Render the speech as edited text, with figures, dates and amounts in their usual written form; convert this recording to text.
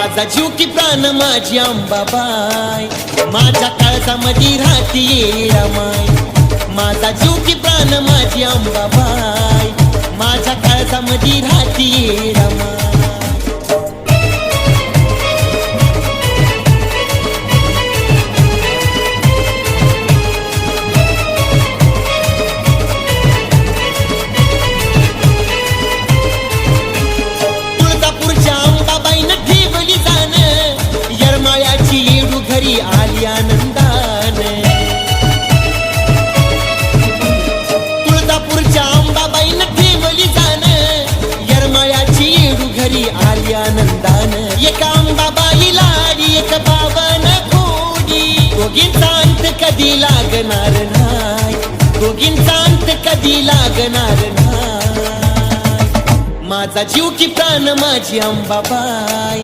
माझा जीव की प्राण माझी अंबाबाई, माझ्या काळजामध्ये राहती रमाई. माझा जीव की प्राण माझी अंबाबाई, माझ्या काळजामध्ये राहती रमाई. घरी आली आनंदान, तुळजापूरच्या अंबाबाईनं ठेवली जाण, यरमाळ्याची येडू घरी आली आनंदान. एका अंबाबाई लाडी एक बावन खोडी, दोघींचा अंत कधी लागणार नाही, दोघींचा अंत कधी लागणार नाही. माझा जीव की प्राण माझी अंबाबाई.